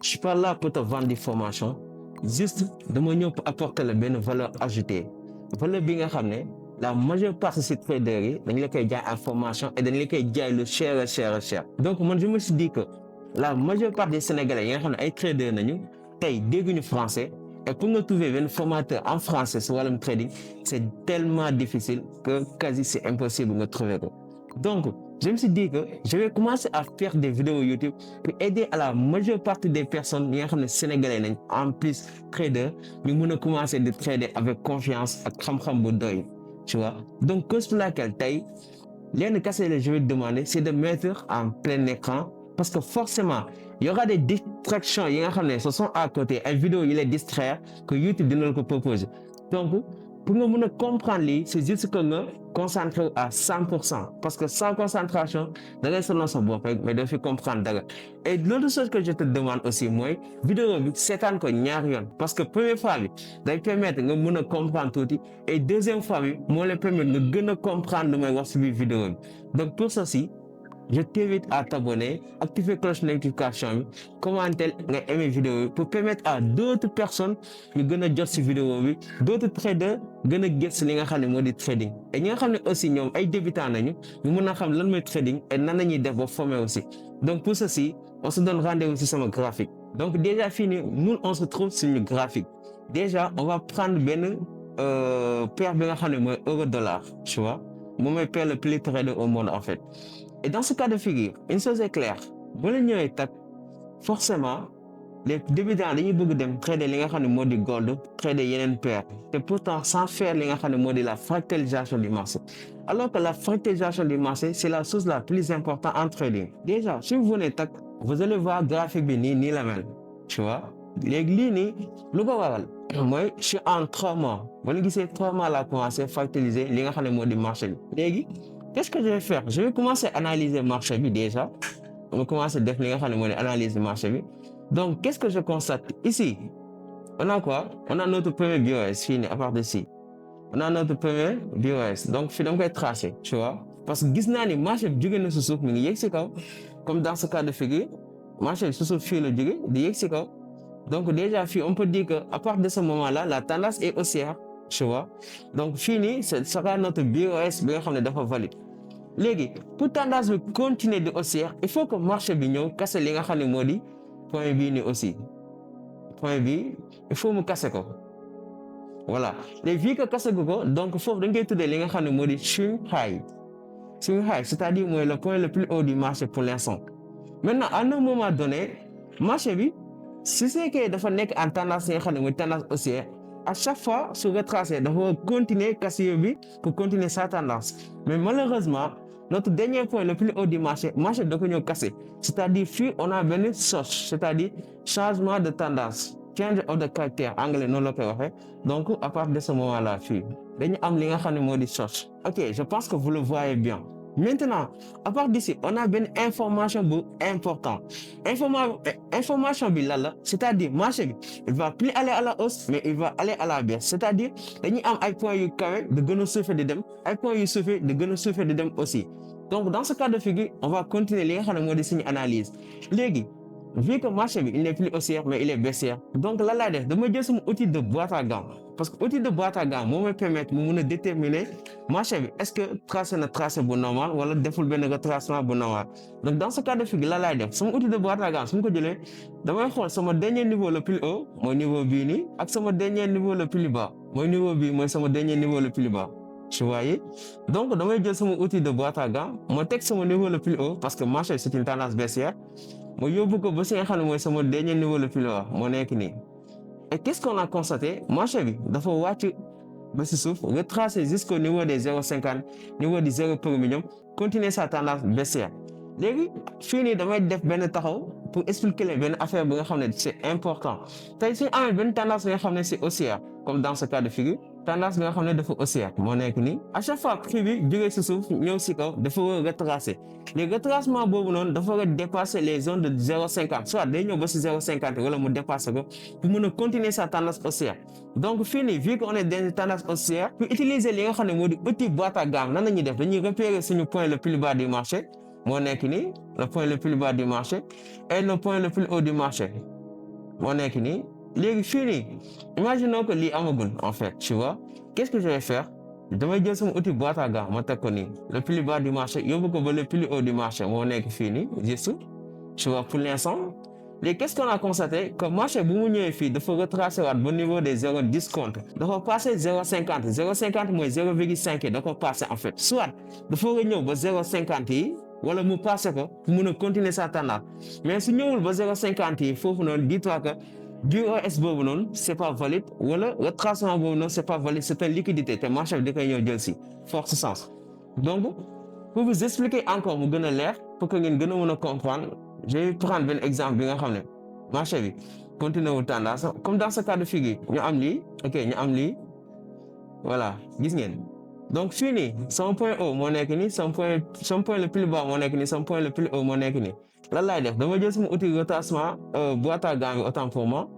je suis pas là pour te vendre des formations juste dama ñëw pour apporter la benn valeur ajoutée valeur bi nga xam ne la majeure partie si traders yi dañ la koy jaay information et dañ la koy jaay lu cher donc man je me suis dit que la majeure partie des Sénégalais yi nga xam ne ay traders nañu tey dégguñu français et pour nga trouver benn formateur en français si wàllum trading c'est tellement difficile que quasi c'est impossible nga trouver ko donc je me suis dit que je vais commencer à faire des vidéos YouTube pour aider à la majeure partie des personnes yi nga xam ne sénégalais nañ en plus trader ñu mën a commencer de trader avec confiance ak xam-xam bu doy tu vois donc cause pour laquelle tey lenn kese la je vais te demander c'est de mettre en plein écran parce que forcément il y aura des distractions yi nga xam ne ce sont à côté ay vidéos yi lay distraire que YouTube dina la ko proposer donc pour nga mën a comprendre lii c'est juste que nga concentré à 100% parce que sans concentration da ngay sonal sa bopp rek mais doo fi comprendre dara et l'autre chose que je te demande aussi mooy vidéo bi seetaan ko ñaari yoon parce que première fois bi day permettre nga mën a comprendre tuuti et deuxième fois bi moo lay permettre nga gën a comprendre lu may wax ci biir vidéo bi donc pour ceci je t'invite à t'abonner, activer cloche notification bi commenter nga aimer vidéo bi pour permettre à d'autres personnes ñu gën a jot ci vidéo bi d'autres traders gën a gis li nga xam ne moo di trading et ñi nga xam ne aussi ñoom ay débutants nañu ñu mën a xam lan mooy trading et nan la ñuy def ba former aussi donc pour ceci on se donne rendez-vous ci sama graphique donc déjà fii nii nous on se trouve sur le graphique déjà on va prendre benn paire bi nga xam ne mooy euro dollar tu vois moom mooy paire le plus tradé au monde en fait. Et dans ce cas de figure, une chose est claire, boo leen ñëwee tak forcément les débutants dañuy bëgg dem trader li nga xam ne moo di gold trader yeneen paire te pourtant sans faire li nga xam ne moo di la fractalisation du marché alors que la fractalisation du marché c'est la chose la plus importante en trading. Déjà si vous venez tak vous allez voir graphique bi nii la mel tu vois léegi lii nii lu ko waral mooy je suis en 3 mois ba ñu gisee 3 mois la commencé fractaliser li nga xam ne moo di marché bi léegi. Qu'est-ce que je vais faire? Je vais commencer à analyser le marché déjà. On va commencer à définir l'analyse du marché. Donc, qu'est-ce que je constate? Ici, on a quoi? On a notre premier BOS fini à part d'ici. On a notre premier BOS. Donc, finalement, on va tracer, tu vois? Parce que le marché est comme dans ce cas de figure, le marché est sous le donc, déjà, on peut dire qu'à partir de ce moment-là, la tendance est haussière. Tu vois donc fini ce sera notre BOS bi nga xam ne dafa valide léegi pour tendance bi continuer de haussière il faut que marché bi ñëw kase li nga xam ne moo di point bii nii aussi point bi il faut mu kase ko voilà léegi vu que kase gu ko donc foofu dañ koy tuddee li nga xam ne moo di swing high c'est-à-dire mooy le point le plus haut du marché pour l'instant maintenant à un moment donné marché bi si c'est que dafa nekk en tendance yi nga xam ne mooy tendance haussière à chaque fois se retracer dafa continuer casser bi pour continuer sa tendance mais malheureusement notre dernier point le plus haut du marché da ko ñëw casser c'est-à-dire fii on a benn switch c'est-à-dire changement de tendance change of the caractère anglais noonu la koy waxee donc à partir de ce moment là fii dañu am li nga xam ne moo di switch ok je pense que vous le voyez bien. Maintenant, à part d'ici, on a une information importante. Information c'est-à-dire marché, il va plus aller à la hausse, mais il va aller à la baisse. C'est-à-dire, il y a un point de gagner souffler de dem, un point de gagner souffler de dem aussi. Donc, dans ce cas de figure, on va continuer les signes analyse. Légui, vu que le marché il n'est plus haussière, mais il est baissière. Donc là, de me dire mon outil de boîte à gants. Parce que l'outil de boîte à gants me permet de déterminer marché est-ce que tracer le tracé bon normal ou alors défouler le retracement bon normal. Donc dans ce cas de figure, là, mon outil de boîte à gants, si je mon dernier niveau le plus haut, mon niveau bini, et mon dernier niveau le plus bas. Mon niveau B, moi, c'est mon dernier niveau le plus bas. Tu voyez? Donc, dans mon outil de boîte à gants, mon texte mon niveau le plus haut, parce que marché c'est une tendance baissière. Moi, je vais c'est mon dernier niveau le plus haut, mon équilibre. Et qu'est-ce qu'on a constaté? Marché, il faut retracer jusqu'au niveau des 0,50, niveau du 0,1 million, continuer sa tendance baissière. Léegi fini damay def benn taxaw pour expliquer leen benn affaire bi nga xam ne c'est important tey suñu amee benn tendance bi nga xam ne c'est haussière comme dans ce cas de figure tendance bi nga xam ne dafa haussière moo nekk nii à chaque fois prix bi jógee si suuf ñëw si kaw dafa war a retracer les retracements boobu noonu dafa war a dépasser les zones de 0,50 soit day ñëw ba si 0,50 wala mu dépasser ko pour mën a continuer sa tendance haussière donc fini vu qu'on est dans une tendance haussière pour utiliser li nga xam ne moo di outil boîte à gamme nan la ñuy def dañuy repérer suñu point le plus bas du marché moo nekk nii le point le plus bas du marché et le point le plus haut du marché moo nekk nii léegi fii nii imaginons que lii amagul en fait tu vois qu'est-ce que je vais faire damay jël sama outil boîte à gants ma teg ko nii le plus bas du marché yóbbu ko ba le plus haut du marché moo nekk fii nii juste tu vois pour l'instant léegi qu'est-ce qu'on a constaté que marché bu mu ñëwee fii dafa retracé waat ba niveau des 0,10 compte dafa passé 0,50 0,50 mooy 0,5 yi da ko passé en fait soit dafa war a ñëw ba 0,50 yi wala mu passé ko pour mun a continuer sa tendance mais su ñëwul ba 0,50 yi foofu noonu dis-toi que BOS boobu noonu c'est pas valide wala retracement boobu noonu c'est pas valide c'est une liquidité te marché bi da koy ñëw jël si force sens donc pour vous expliquer encore mu gën a leer pour que ngeen gën a mën a comprendre je vais prendre benn exemple bi nga xam ne marché bi continuer wu tendance comme dans ce cas de figure ñu am lii ok ñu am lii voilà gis ngeen donc fii nii sama point haut moo nekk nii sama point le plus bas moo nekk nii sama point le plus haut moo nekk nii lan laay def dama jël sama outil retracement boîte à gants bi autant pour moi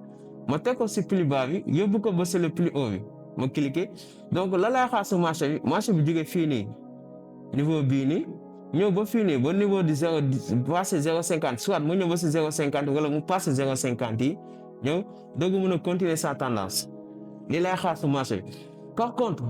ma teg ko si plus bas bi yóbbu ko ba si le plus haut bi ma cliquer donc lan laay xaar si marché bi jógee fii nii niveau bii nii ñëw ba fii nii ba niveau du 0 passé 0,50 soit mu ñëw ba si 0,50 wala mu passé 0,50 yi ñëw doog mën a continuer sa tendance li lay xaar si marché bi par contre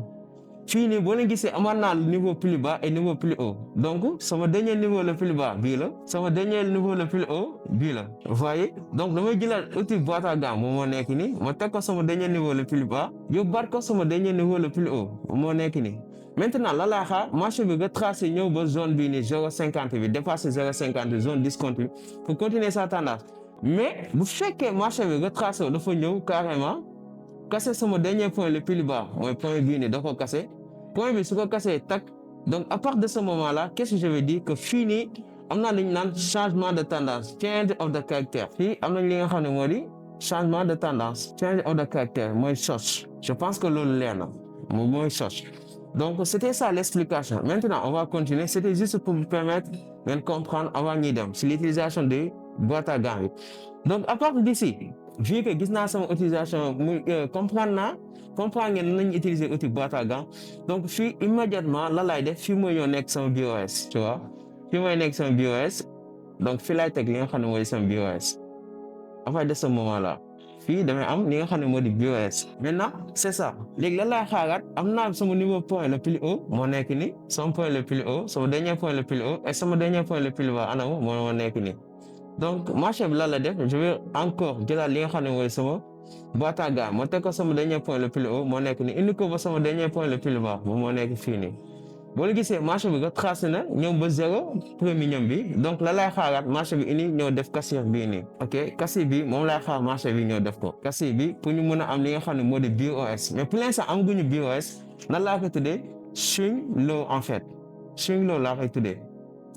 fii nii boo leen gisee amaat naa niveau plus bas et niveau plus haut donc sama dernier niveau le plus bas bii la sama dernier niveau le plus haut bii la vous voyez donc damay jëlaat outil boîte à gants moom moo nekk nii ma teg ko sama dernier niveau le plus bas yóbbaat ko sama dernier niveau le plus haut moo nekk nii maintenant la laa xaar marché bi nga tracé ñëw ba zone bii nii 0,50 bi dépassé 0,50 zone discontinue pour continuer sa tendance mais bu fekkee marché bi nga tracé dafa ñëw carrément casser sama dernier point le plus bas mooy point bii nii da ko casser point bi su ko casser tak donc à partir de ce moment là qu'est-ce que je veux dire que fii nii am naa li ñu naan changement de tendance change of the character fii am nañ li nga xam ne moo di changement de tendance change of the character mooy sos je pense que loolu leer na moom mooy sos donc c'était ça l'explication maintenant on va continuer c'était juste pour vous permettre de comprendre avant ñuy dem sur l'utilisation de boîte à gants bi donc à partir d'ici vu que gis naa sama utilisation muy comprendre ngeen nañu utiliser outil boîte à gants donc fii immédiatement la laay def fii mooy ñoo nekk sama BOS tu vois fii mooy nekk sama BOS donc fii laay teg li nga xam ne mooy sama BOS à partir de ce moment là fii damay am li nga xam ne moo di BOS maintenant c'est ça léegi la laay xaaraat am naa sama niveau point le plus haut moo nekk ni sama point le plus haut sama dernier point le plus haut et sama dernier point le plus bas anamu moo nekk ni donc marché bi lan la def je vais encore jëlaat li nga xam ne mooy sama boîte à gants moo teg ko sama dernier point le plus haut moo nekk ni indi ko ba sama dernier point le plus bas moom moo nekk fii nii boo la gisee marché bi nga tracé na ñëw ba zéro premium bi donc la lay xaaraat marché bi indi ñëw def cassure bii nii ok cassure bi moom lay xaar marché bi ñëw def ko cassure bi pour ñu mën a am li nga xam ne moo di BOS mais pour l'instant amaguñu BOS nan laa koy tuddee swing low en fait swing low laa koy tuddee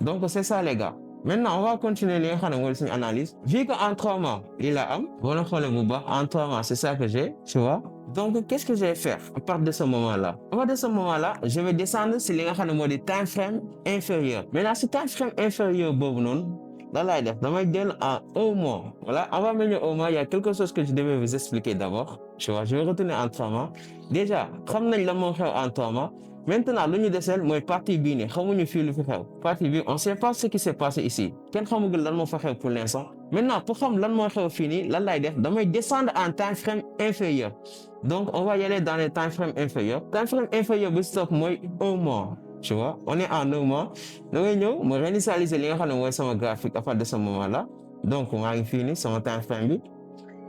donc c'est ça les gars. Maintenant on va continuer li nga xam ne mooy suñu analyse vu que en 3 mois lii la am boo la xoolee bu baax en 3 mois c'est ça que j'ai tu vois donc qu'est-ce que je vais faire à partir de ce moment-là je vais descendre si li nga xam ne moo di time frame inférieur maintenant si time frame inférieur boobu noonu la laay def damay dellu en 1 mois voilà avant de venir au mois il y a quelque chose que je devais vous expliquer d'abord tu vois je vais retourner en 3 mois déjà xam nañ la moo xew en 3 mois maintenant lu ñu deseel mooy partie bii nii xamuñu fii lu fi xew partie bii on sait pas ce qui s'est passé ici kenn xamugul lan moo fa xew pour l'instant maintenant pour xam lan moo xew fii nii lan lay def damay descendre en time frame inférieur donc on va y aller dans les time frame inférieur bi stop mooy 1 mois tu vois on est en 1 mois da ngay ñëw ma réinitialiser li nga xam ne mooy sama graphique à partir de ce moment là donc maa ngi fii nii sama time frame bi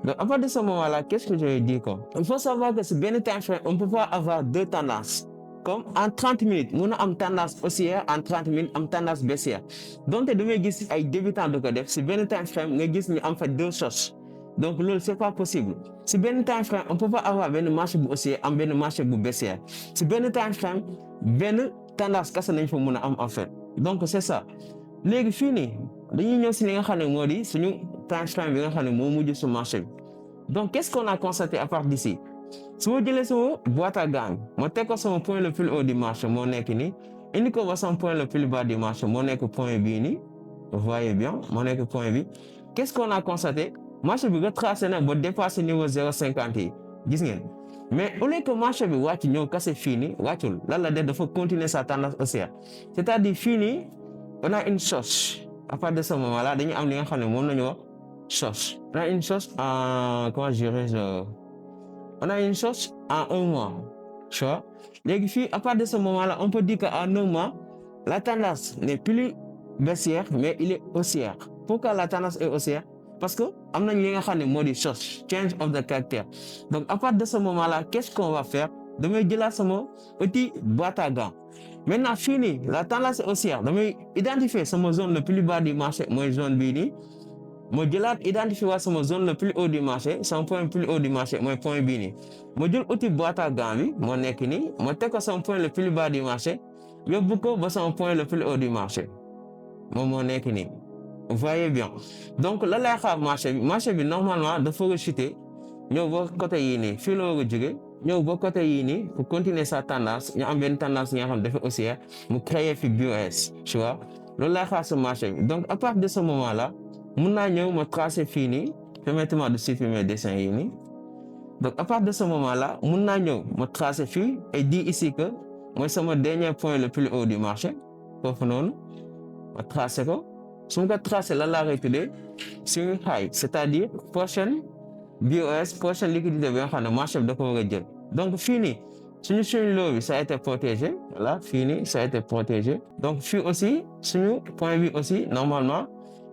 donc à partir de ce moment là qu'est-ce que je vais dire quoi il faut savoir que si benn time frame on peut pas avoir deux tendances comme en 30 minutes mun a am tendance haussière en 30 minutes am tendance baissière donc damay gis ay débutants de ko def si benn time frame nga gis ñu am fa deux choses donc loolu c'est pas possible si benn time frame on peut pas avoir benn marché bu haussier am benn marché bu baissière si benn time frame benn tendance kese nañ fa mun a am en fait donc c'est ça léegi fii nii dañuy ñëw si li nga xam ne moo di suñu time frame bi nga xam ne moo mujj su marché bi donc qu'est-ce qu'on a constaté à partir d'ici su ma jëlee sama boîte à gants ma teg ko sama point le plus haut du marché moo nekk nii indi ko ba sama point le plus bas du marché moo nekk point bii nii vous voyez bien moo nekk point bi qu'est-ce qu'on a constaté marché bi nga tracé na ba dépassé niveau 0,50 yi gis ngeen mais au lieu que marché bi wàcc ñëw kase fii nii wàccul lan la def dafa continuer sa tendance haussière c'est-à-dire fii nii on a une source à partir de ce moment là dañuy am li nga xam ne moom la ñu wax source. On a une source en, comment dirais-je, on a une source en un mois, tu vois. Léegi fii à partir de ce moment-là on peut dire qu'en un mois la tendance n'est plus baissière mais il est haussière. Pourquoi la tendance est haussière? Parce que am nañ li nga xam ne moo di source change of the caractère. Donc à partir de ce moment-là qu'est-ce qu'on va faire? Damay jëlaat sama petit boîte à gants. Maintenant fii nii la tendance est haussière damay identifier sama zone le plus bas du marché mooy zone bii nii. ma jëlaat identifier waa sama zone le plus haut du marché sama point le plus haut du marché mooy point bii nii ma jël outil boîte à gants bi moo nekk nii ma teg ko sama point le plus bas du marché yóbbu ko ba sama point le plus haut du marché moom moo nekk nii vous voyez bien donc la lay xaar marché bi normalement dafa war a chuter ñëw ba côté yii nii fii la war a jóge ñëw ba côté yii nii pour continuer sa tendance ñu am benn tendance yi nga xam dafa haussière mu créer fi BOS tu vois loolu lay xaar sa marché bi donc à partir de ce moment là mun naa ñëw ma tracer fii nii permettez-moi de supprimer dessin yi nii donc à partir de ce moment là mun naa ñëw ma tracer fii et dire ici que mooy sama dernier point le plus haut du marché foofu noonu ma tracer ko su ma ko tracer lan laa koy tuddee swing high c'est-à-dire prochaine BOS prochaine liquidité bi nga xam ne marché bi da ko war a jël donc fii nii suñu swing low bi ça a été protégé voilà fii nii ça a été protégé donc fii aussi suñu point bi aussi normalement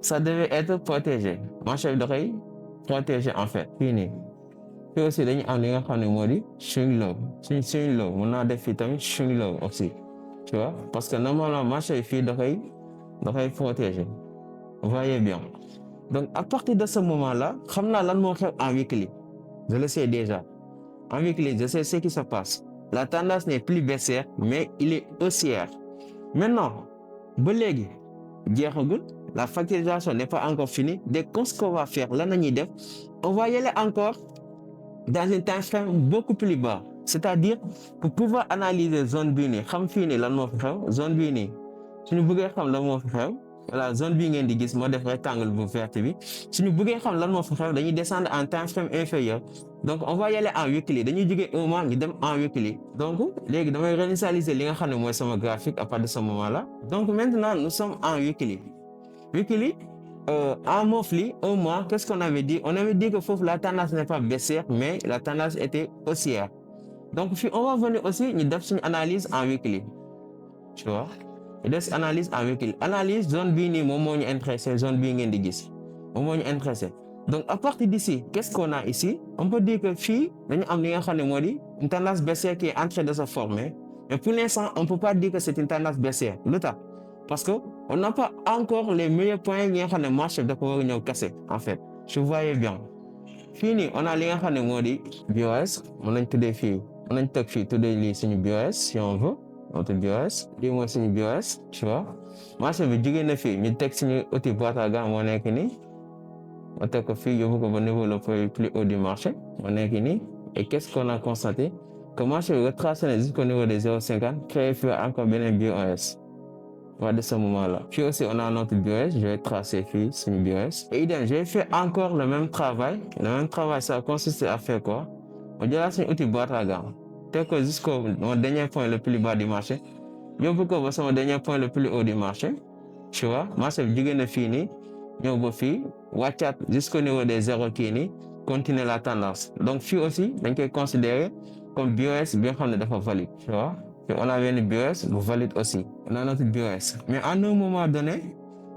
ça devait être protégé marché bi da koy protégé en fait fii nii fii aussi dañuy am li nga xam ne moo di swing low suñu swing low mën naa def fii tamit swing low aussi tu vois parce que normalement marché bi fii da koy protégé vous voyez bien donc à partir de ce moment là xam naa lan moo xew en weekly je le sais déjà en weekly je sais ce qui se passe la tendance n'est plus baissière mais il est haussière maintenant ba léegi jeexagul la factorisation n'est pas encore finie dès ce qu'on va faire lan la ñuy def on va y aller encore dans un time frame beaucoup plus bas c'est-à-dire pour pouvoir analyser zone bii nii xam fii nii lan moo fi xew zone bii nii suñu bëggee xam lan moo fi xew voilà zone bii ngeen di gis moo def rectangle bu verte bi suñu bëggee xam lan moo fi xew dañuy descendre en time frame inférieur donc on va y aller en weekly dañuy jógee un mois ñu dem en weekly donc léegi damay réinitialiser li nga xam ne mooy sama graphique à partir de ce moment là donc maintenant nous sommes en weekly en monthly un mois qu'est-ce qu'on avait dit on avait dit que foofu la tendance n'est pas baissière mais la tendance était haussière donc fii on va venir aussi ñu def suñu analyse en weekly tu vois ñu def analyse en weekly analyse zone bii nii moom moo ñu intéressé zone bii ngeen di gis moom moo ñu intéressé donc à partir d'ici qu'est-ce qu'on a ici on peut dire que fii dañu am li nga xam ne moo di une tendance baissière qui est en train de se former mais pour l'instant on peut pas dire que c'est une tendance baissière lu tax parce que on n'a pas encore les meilleurs points yi nga xam ne marché dafa war a ñëw casser en fait je voyais bien fii nii on a li nga xam ne moo di BOS mën nañ tuddee fii mën nañ teg fii tuddee lii suñu BOS si on veut notre BOS lii mooy suñu BOS tu vois marché bi jógee na fii ñu teg suñu outil boîte à gants moo nekk nii ma teg ko fii yóbbu ko ba niveau le plus haut du marché moo nekk nii et qu'est-ce qu'on a constaté que marché bi retracé na jusqu'au niveau des 0,50 créé fii encore beneen BOS de ce moment-là. Puis aussi, on a notre BOS. Je vais tracer ici sur une BOS. Et idem, j'ai fait encore le même travail. Le même travail, ça consiste à faire quoi? On dirait que c'est un outil boîte à gants. Tel que jusqu'au mon dernier point le plus bas du marché. Yo pourquoi c'est mon dernier point le plus haut du marché. Tu vois, marché est fini. Yo bofi, watch out jusqu'au niveau des 0 qui continue la tendance. Donc, fi aussi, on peut considérer comme BOS bien qu'on est valide. Tu vois? Et on avait une BOS, vous valide aussi. On a notre BOS. Mais à un moment donné,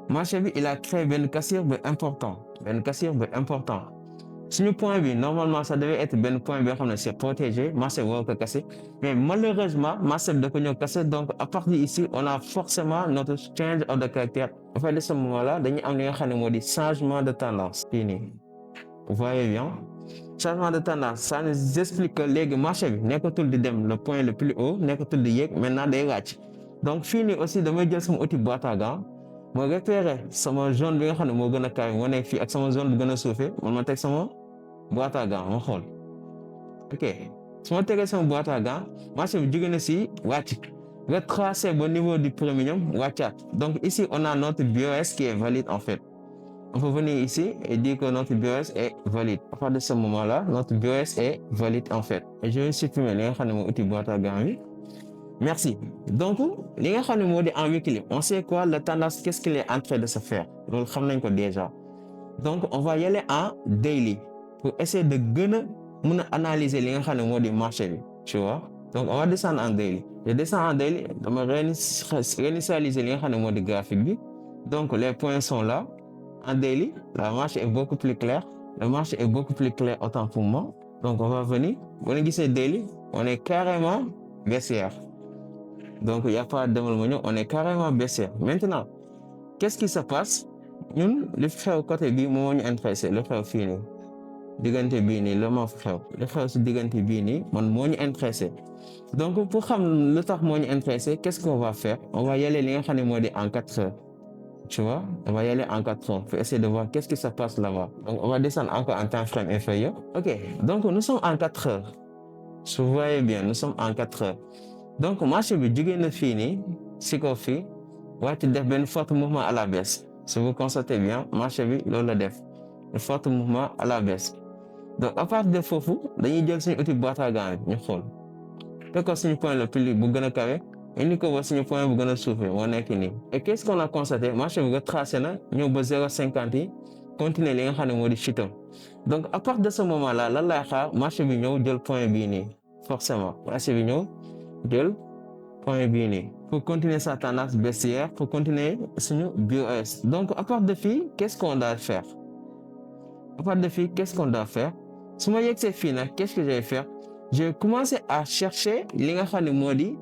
marché il a créé une cassure important. Une cassure important. Si le point B, normalement, ça devait être un point B, c'est protégé, marché va casser. Mais malheureusement, marché de casser. Donc, à partir d'ici, on a forcément notre change of the caractère. En fait, de ce moment-là, on a un changement de tendance. Fini. Vous voyez bien? Changement de tendance, ça nous explique que les marchés nekkatul di dem le point le plus haut nekkatul di yéeg maintenant day wàcc donc fii nii aussi damay jël sama outil boîte à gants ma repérer sama zone bi nga xam ne moo gën a kaay moo nekk fii ak sama zone bu gën a suufee man ma teg sama boîte à gants ma xool ok su ma tegee sama boîte à gants marché bi jóge na si wàcc retracé ba niveau du premium wàccaat donc ici on a notre BOS qui est valide en fait. On peut venir ici et dire que notre BOS est valide. À partir de ce moment-là, notre BOS est valide en fait. Et je vais supprimer l'outil boîte à gants. Merci. Donc, les en weekly, on sait quoi la tendance, qu'est-ce qu'il est en train de se faire. Nous le savons déjà. donc on va y aller en daily pour essayer de gën a mën a analyser li nga xam ne moo di marché bi tu vois. Donc on va descendre en daily. Je descends en daily, dama réinitialiser li nga xam ne moo di graphique bi. Donc les points sont là. En daily, la marche est beaucoup plus claire. Le marché est beaucoup plus clair autant pour moi. Donc on va venir. Vous voyez daily, on est carrément baissière. Donc il n'y a pas de développement, on est carrément baissière. Maintenant, qu'est-ce qui se passe? Nous, le frère côté bi moo ñu intéressé, le frère fii nii. Diggante bii nii la moo fi xew. Le frère si diggante bii nii man moo ñu intéressé. Donc pour xam lu tax moo ñu intéressé, qu'est-ce qu'on va faire? On va y aller li nga xam ne moo di en 4 heures. Tu vois, on va y aller en 4 heures pour essayer de voir qu'est-ce qui se passe là-bas. Donc on va descendre encore en temps frame inférieur. Ok, donc nous sommes en 4 heures. Si vous voyez bien, nous sommes en 4 heures. Donc marché bi jógee na fii nii si ko fii wàcc def benn fort mouvement à la baisse. Si vous constatez bien, marché bi loolu la def un fort mouvement à la baisse. Donc à partir de foofu dañuy jël suñu outil boîte à gants ñu xool te ko suñu point le plus bu gën a kawe indi ko ba suñu point bu gën a suufee moo nekk nii. Et qu'est-ce qu'on a constaté? Marché bi nga tracé na ñëw ba 0,50 yi continuer li nga xam ne moo di chutam. Donc à partir de ce moment là lan lay xaar marché bi ñëw jël point bii nii forcément marché bi ñëw jël point bii nii pour continuer sa tendance baissière pour continuer suñu BOS. Donc à partir de fii qu'est-ce qu'on doit faire? À partir de fii qu'est-ce qu'on doit faire? su ma yegsee fii nag qu'est-ce que je vais faire? Je vais commencer à chercher li nga xam ne moo di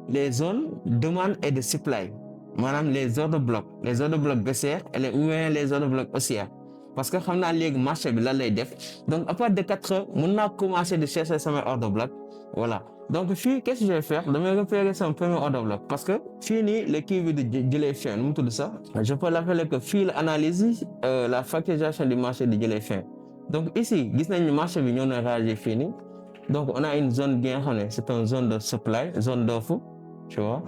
les zones demande et de supply maanaam les ordres de bloc baissières et ou bien les ordres de bloc haussières parce que xam naa léegi marché bi lan lay def. Donc à partir de 4 heures mën naa commencer de chercher sama ordre de bloc. Voilà, donc fii qu'est-ce que je vais faire? Damay repérer sama premier ordre de bloc parce que fii nii le kii bi di jëlee fin nu mu tudd ça? Je peux l'appeler que fii la analyse la factorisation du marché di jëlee fin. Donc ici gis nañu marché bi ñoo na réagir fii nii. Donc on a une zone bi nga xam ne c'est une zone de supply, zone d'offre, tu vois.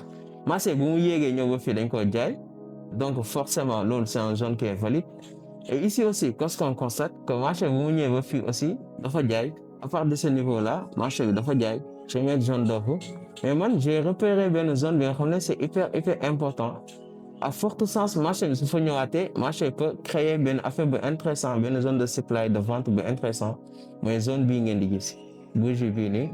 Marché bu mu yéegee ñëw ba fii dañ ko jaay donc forcément loolu c'est une zone qui est valide. Et ici aussi qu'est-ce qu'on constate que marché bu mu ñëwee ba fii aussi dafa jaay. À partir de ce niveau-là marché bi dafa jaay. Je vais mettre zone d'offre mais man j'ai repéré benn zone bi nga xam ne c'est hyper important. À forte sens marché bi su fa ñëwaatee marché peut créer benn affaire bu intéressant benn zone de supply de vente bu intéressant mooy zone bii ngeen di gis. Bougie bii nii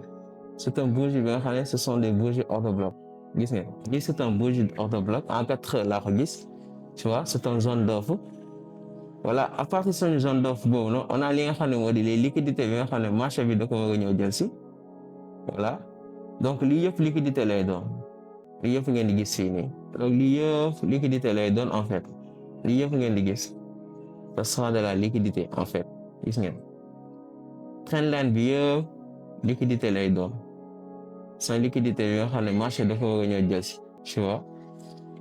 c'est un bougie bi nga xam ne ce sont des bougies hors de bloc gis ngeen lii c'est un bougie hors de bloc en 4 heures laa ko gis tu vois c'est une zone d'offre. Voilà, à partir de cette zone d'offre boobu noonu on a li nga xam ne moo di les liquidités bi nga xam ne marché bi da ko war a ñëw jël si. Voilà, donc lii yëpp liquidité lay doon lii yëpp ngeen di gis fii nii donc lii yëpp liquidité lay doon en fait lii yëpp ngeen di gis ce sera de la liquidité en fait gis ngeen trendline bi yëpp liquidité lay doon sans liquidité bi nga xam ne marché dafa war a ñëw jël si tu vois.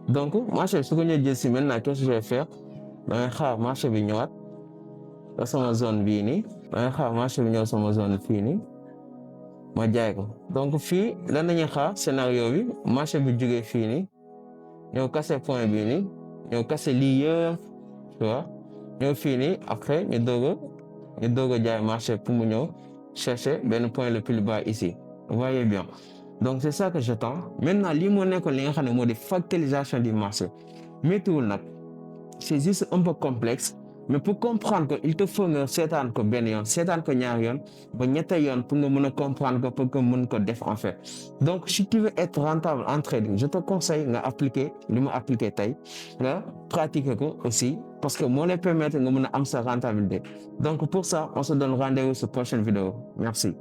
Donc marché su ko ñëw jël si maintenant qu'est-ce que je vais faire? Damay xaar marché bi ñëwaat ba sama zone bii nii damay xaar marché bi ñëw sama zone fii nii ma jaay ko. Donc fii lan la ñuy xaar scénario bi marché bi jógee fii nii ñëw casser point bii nii ñëw casser lii yëpp tu vois ñëw fii nii après ñu doog a jaay marché pour mu ñëw chercher benn point le plus bas ici. Vous voyez bien. Donc c'est ça que j'attends. Maintenant lii moo nekkoon li nga xam ne moo di factorisation du marché méttiwul nag c'est juste un peu complexe. Mais pour comprendre que il te faut nga seetaan ko benn yoon seetaan ko ñaar yoon ba ñetteel yoon pour nga mën a comprendre ko pour que mën ko def en fait. Donc si tu veux être rentable en trading je te conseille nga appliquer li ma appliquer tey nga pratiquer ko aussi parce que moo lay permettre nga mën a am sa rentabilité. Donc pour ça on se donne rendez-vous sur prochaine vidéo. Merci.